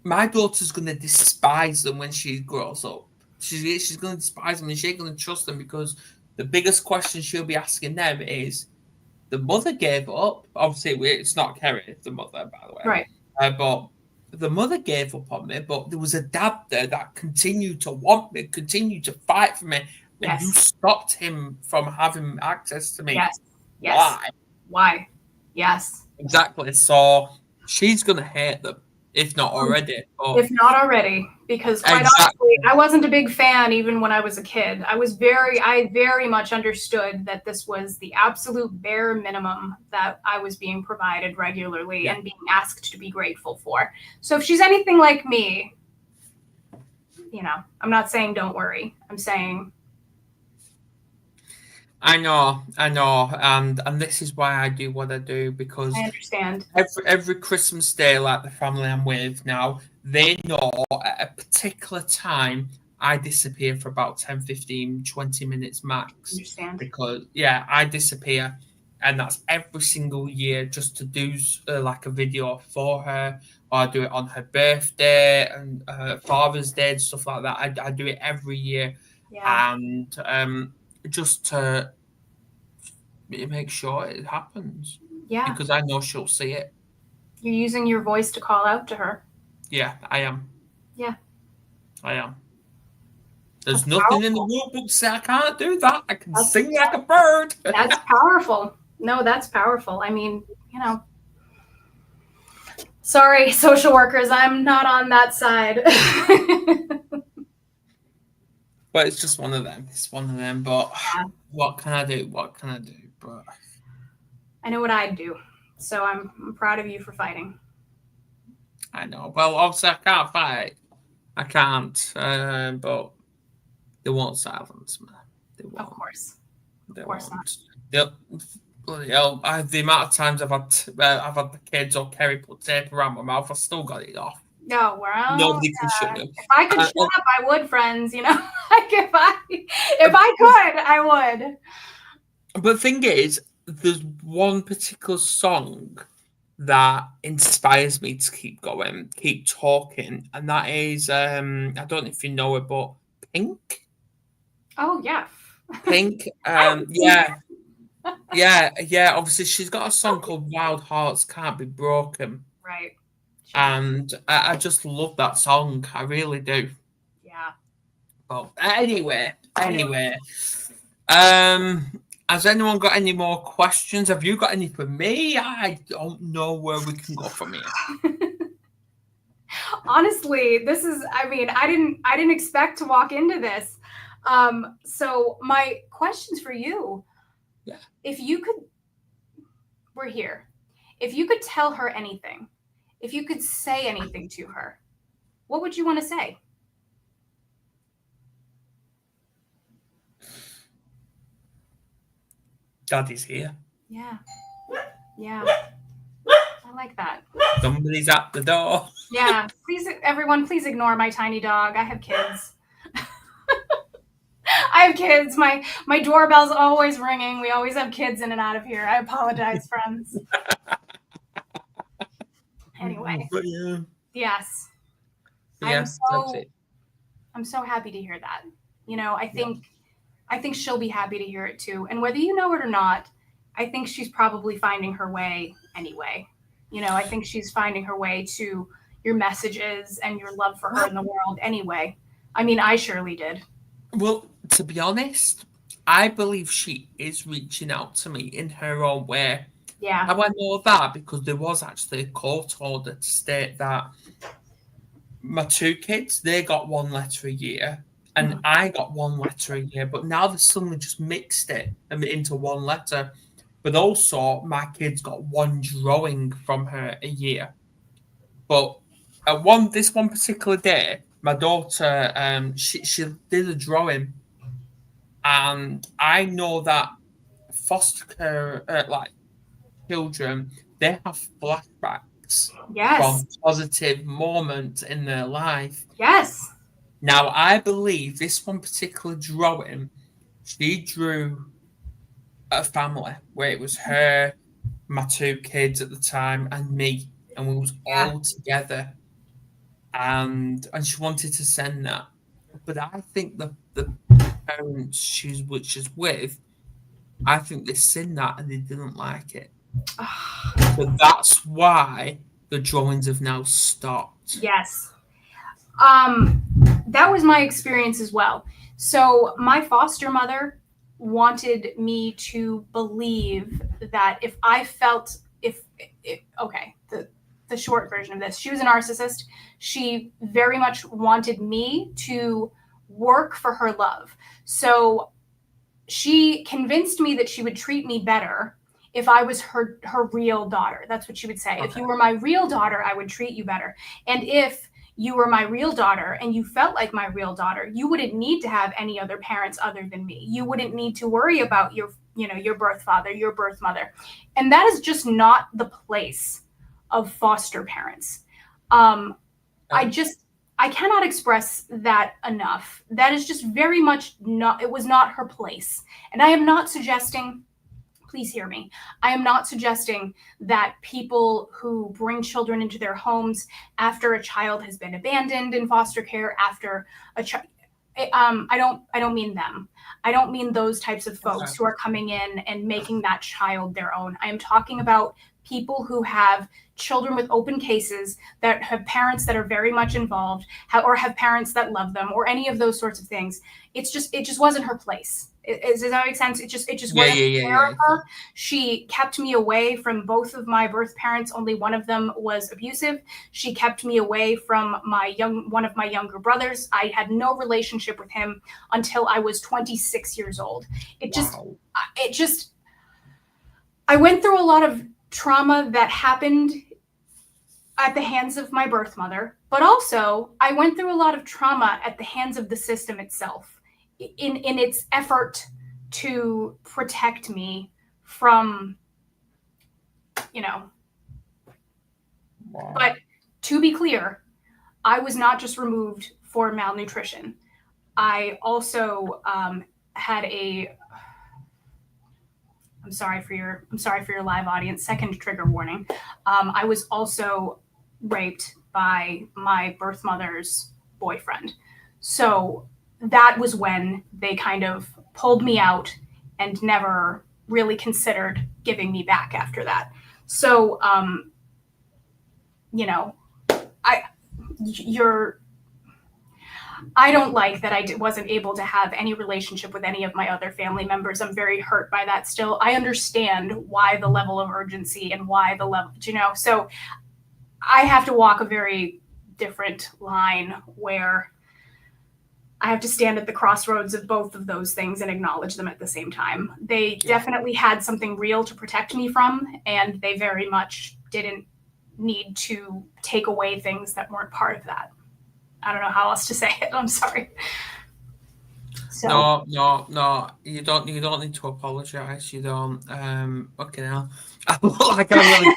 my daughter's going to despise them when she grows up. She's going to despise them, and she's going to trust them, because the biggest question she'll be asking them is, the mother gave up. Obviously, it's not Kerry, the mother, by the way. Right. But the mother gave up on me, but there was a dad there that continued to want me, continued to fight for me, and you stopped him from having access to me. Yes. Why? Yes. Exactly. So she's going to hate them, if not already. If not already, because quite honestly, I wasn't a big fan even when I was a kid. I very much understood that this was the absolute bare minimum that I was being provided regularly and being asked to be grateful for. So if she's anything like me, you know, I'm not saying don't worry. I'm saying I know, and this is why I do what I do, because I understand. Every Christmas day, like the family I'm with now, they know at a particular time I disappear for about 10, 15, 20 minutes max. Understand. Because, I disappear, and that's every single year, just to do like a video for her, or I do it on her birthday and Father's Day and stuff like that. I do it every year, and just to make sure it happens. Yeah. Because I know she'll see it. You're using your voice to call out to her. Yeah, I am. Yeah. I am. There's nothing in the rule book to say I can't do that. I can sing like a bird. That's powerful. No, that's powerful. I mean, you know, sorry, social workers, I'm not on that side. But it's just one of them. It's one of them. But what can I do? But I know what I'd do. So I'm proud of you for fighting. I know. Well, obviously I can't fight. I can't. But they won't silence me. They won't. Of course. They of course won't. not. Bloody hell, the amount of times I've had the kids or Kerry put tape around my mouth, I still got it off. No, well, nobody can shut them. If I could shut up, I would, friends. You know, like if I could, I would. But the thing is, there's one particular song that inspires me to keep going, keep talking, and that is I don't know if you know it, but Pink. Oh yeah. Pink. Yeah. Obviously, she's got a song called "Wild Hearts Can't Be Broken." Right. And I just love that song. I really do. Yeah. Well, anyway. Has anyone got any more questions? Have you got any for me? I don't know where we can go from here. Honestly, this is, I mean, I didn't expect to walk into this. So my questions for you, if you could, we're here. If you could tell her anything, if you could say anything to her, what would you want to say? Daddy's here. Yeah. I like that. Somebody's at the door. Yeah. Please, everyone, please ignore my tiny dog. I have kids. My doorbell's always ringing. We always have kids in and out of here. I apologize, friends. Anyway. Yes. I'm so happy to hear that. You know, I think she'll be happy to hear it too. And whether you know it or not, I think she's probably finding her way anyway. You know, I think she's finding her way to your messages and your love for her in the world anyway. I mean, I surely did. Well, to be honest, I believe she is reaching out to me in her own way. Yeah. How I know that? Because there was actually a court order to state that my two kids, they got one letter a year, and I got one letter a year, but now they suddenly just mixed it into one letter. But also, my kids got one drawing from her a year. But at this one particular day, my daughter, she did a drawing, and I know that foster care, like children, they have flashbacks Yes. from positive moments in their life. Yes. Now, I believe this one particular drawing, she drew a family where it was her, my two kids at the time, and me, and we was all together. And she wanted to send that, but I think the parents she's with, I think they seen that and they didn't like it. So that's why the drawings have now stopped. Yes. That was my experience as well. So my foster mother wanted me to believe that if I felt okay, the short version of this, she was a narcissist. She very much wanted me to work for her love. So she convinced me that she would treat me better if I was her real daughter. That's what she would say. Okay. If you were my real daughter, I would treat you better. And if you were my real daughter and you felt like my real daughter, you wouldn't need to have any other parents other than me. You wouldn't need to worry about your birth father, your birth mother. And that is just not the place of foster parents. I cannot express that enough. That is just very much not, it was not her place. And I am not suggesting, please hear me, I am not suggesting that people who bring children into their homes after a child has been abandoned in foster care, after a child, I don't mean them. I don't mean those types of folks who are coming in and making that child their own. I am talking about people who have children with open cases, that have parents that are very much involved, or have parents that love them, or any of those sorts of things. It just wasn't her place. Does that make sense? It just wasn't fair of her. She kept me away from both of my birth parents. Only one of them was abusive. She kept me away from one of my younger brothers. I had no relationship with him until I was 26 years old. I went through a lot of trauma that happened at the hands of my birth mother, but also I went through a lot of trauma at the hands of the system itself in its effort to protect me from, But to be clear, I was not just removed for malnutrition. I also had I'm sorry for your live audience. Second trigger warning. I was also raped by my birth mother's boyfriend. So that was when they kind of pulled me out and never really considered giving me back after that. So, I don't like that I wasn't able to have any relationship with any of my other family members. I'm very hurt by that still. I understand why the level of urgency and why the level, so I have to walk a very different line where I have to stand at the crossroads of both of those things and acknowledge them at the same time. They definitely had something real to protect me from, and they very much didn't need to take away things that weren't part of that. I don't know how else to say it. I'm sorry. So. No. You don't need to apologize. You don't. Fucking hell. I look like I'm really.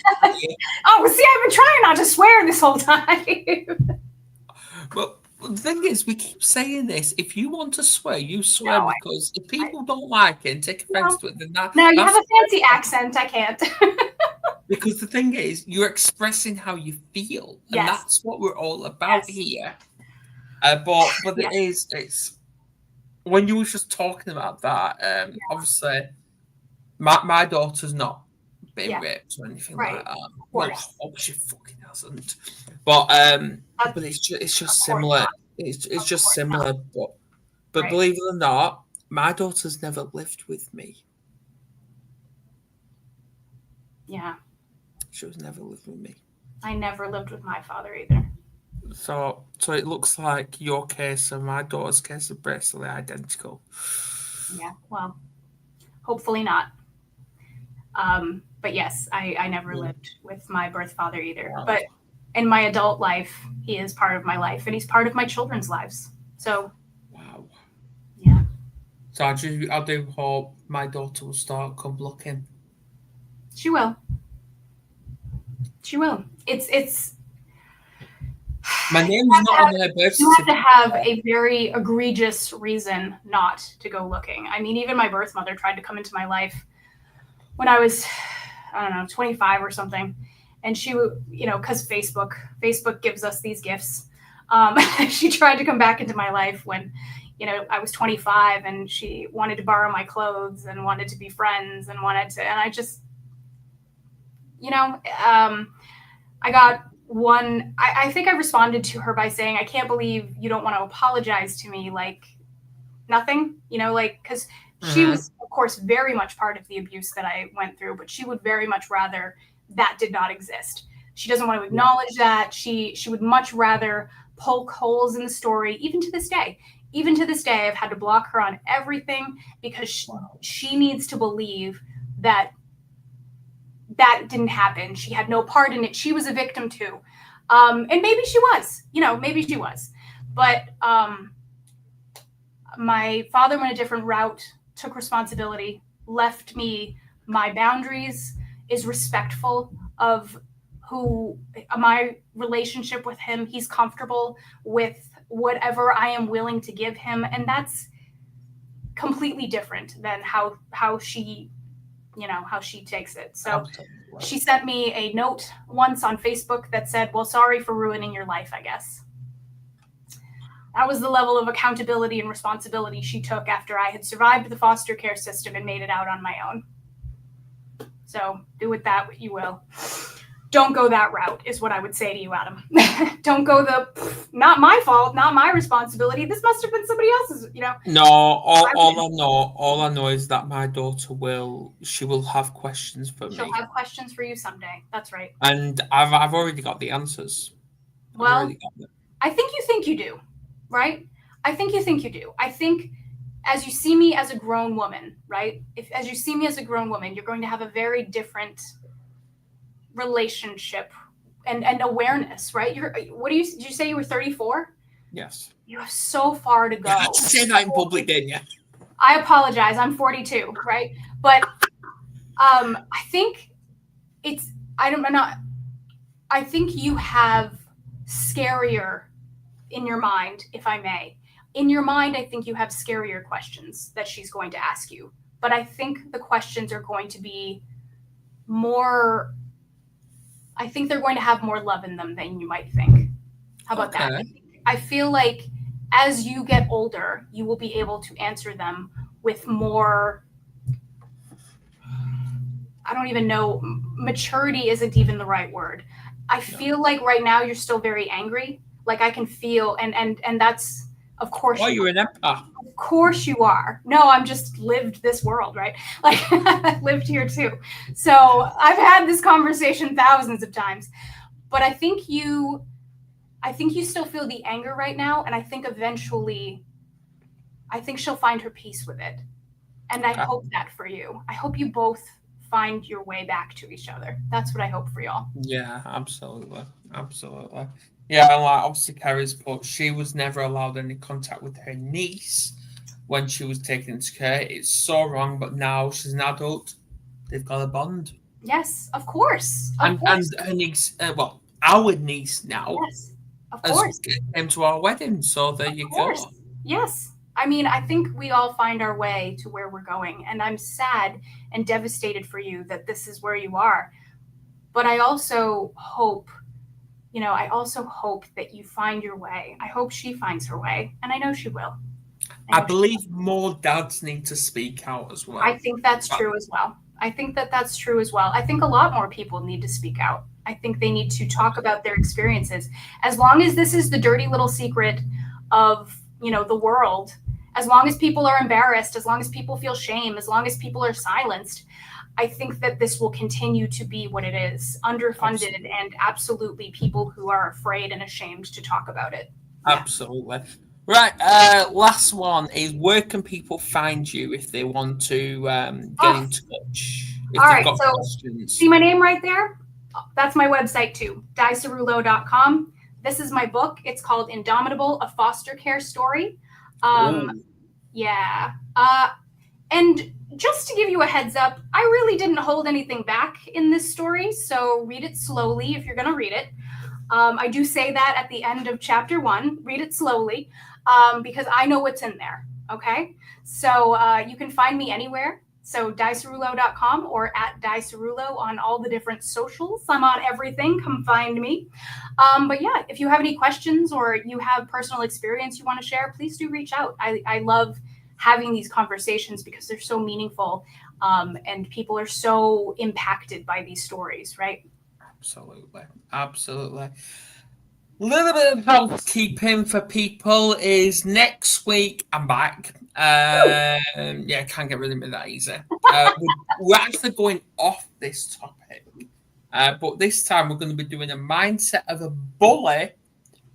Oh, see, I've been trying not to swear this whole time. But the thing is, we keep saying this. If you want to swear, you swear, because if people don't like it and take offense to it, then that. No, you have a fancy accent. I can't. Because the thing is, you're expressing how you feel, and that's what we're all about here. But it's when you were just talking about that. Obviously, my daughter's not been raped or anything like that. Well, I hope she fucking hasn't. But it's just similar. It's just course similar, but Right. believe it or not, my daughter's never lived with me. Yeah. She was never lived with me. I never lived with my father either. So it looks like your case and my daughter's case are basically identical. Yeah. Well, hopefully not. But yes, I never lived with my birth father either. Wow. But in my adult life, he is part of my life, and he's part of my children's lives. So Wow. yeah. So I do hope my daughter will start come looking. She will. She will. It's My name's not on her birth you have to certificate. have a very egregious reason not to go looking. I mean, even my birth mother tried to come into my life when I was, I don't know, 25 or something. And she would, because Facebook gives us these gifts. She tried to come back into my life when, I was 25, and she wanted to borrow my clothes and wanted to be friends and I just, I got one, I think I responded to her by saying, I can't believe you don't want to apologize to me. Like nothing, because she was, of course, very much part of the abuse that I went through, but she would very much rather that did not exist. She doesn't want to acknowledge that. She would much rather poke holes in the story, even to this day. Even to this day, I've had to block her on everything because she needs to believe that didn't happen. She had no part in it. She was a victim too. And maybe she was, maybe she was. But my father went a different route, took responsibility, left me my boundaries, is respectful of who my relationship with him. He's comfortable with whatever I am willing to give him. And that's completely different than how she how she takes it. So she sent me a note once on Facebook that said, well, sorry for ruining your life, I guess. That was the level of accountability and responsibility she took after I had survived the foster care system and made it out on my own. So do with that what you will. Don't go that route is what I would say to you, Adam. Don't go not my fault, not my responsibility. This must have been somebody else's, No, all I know is that my daughter will have questions for me. She'll have questions for you someday. That's right. And I've already got the answers. Well, I think you do, right? I think you do. I think as you see me as a grown woman, right? As you see me as a grown woman, you're going to have a very different relationship and awareness, right? Did you say you were 34? Yes. You have so far to go. You had to say that in public, didn't you? I apologize. I'm 42, right? But I think I think you have scarier in your mind, if I may. In your mind, I think you have scarier questions that she's going to ask you. But I think the questions are going to be more, I think they're going to have more love in them than you might think. How about that? I feel like as you get older, you will be able to answer them with more, I don't even know, maturity isn't even the right word. I feel like right now you're still very angry. Like I can feel, and that's, of course. Oh, you're an empath. Of course you are. No, I'm just lived this world, right? Like I've lived here too. So I've had this conversation thousands of times, but I think you still feel the anger right now. And I think eventually, she'll find her peace with it. And I hope that for you. I hope you both find your way back to each other. That's what I hope for y'all. Yeah, absolutely. Absolutely. Yeah, like obviously Carrie's put, she was never allowed any contact with her niece when she was taken into care. It's so wrong, but now she's an adult. They've got a bond. Yes, of course. And her niece, our niece now, yes, of course, came to our wedding. So there you go. Yes. I mean, I think we all find our way to where we're going. And I'm sad and devastated for you that this is where you are. But I also hope, that you find your way. I hope she finds her way. And I know she will. I believe more dads need to speak out as well. I think that's true as well. I think that's true as well. I think a lot more people need to speak out. I think they need to talk about their experiences. As long as this is the dirty little secret of, the world, as long as people are embarrassed, as long as people feel shame, as long as people are silenced, I think that this will continue to be what it is, underfunded, and absolutely people who are afraid and ashamed to talk about it. Yeah. Absolutely. Right, last one is, where can people find you if they want to get in touch? If they've got questions. See my name right there? That's my website too, Ciruolo.com. This is my book. It's called Indomitable, a foster care story. Yeah. And just to give you a heads up, I really didn't hold anything back in this story, so read it slowly if you're going to read it. I do say that at the end of chapter 1, read it slowly, because I know what's in there, okay? So you can find me anywhere. So Ciruolo.com or at Ciruolo on all the different socials. I'm on everything. Come find me. But yeah, if you have any questions or you have personal experience you want to share, please do reach out. I love having these conversations because they're so meaningful, and people are so impacted by these stories, right? Absolutely. Absolutely. Little bit of housekeeping for people is next week I'm back. Yeah, can't get rid of me that easy. We're actually going off this topic, but this time we're going to be doing a mindset of a bully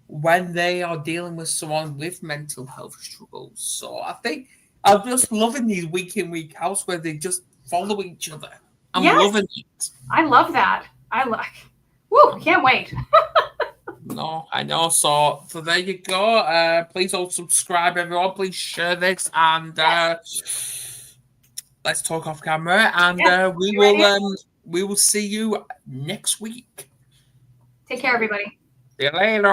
when they are dealing with someone with mental health struggles. So I think I'm just loving these week in, week out where they just follow each other. I'm loving it. I love that. Woo, can't wait. No, I know. So there you go. Please all subscribe, everyone. Please share this, and let's talk off camera. And we will see you next week. Take care, everybody. See you later.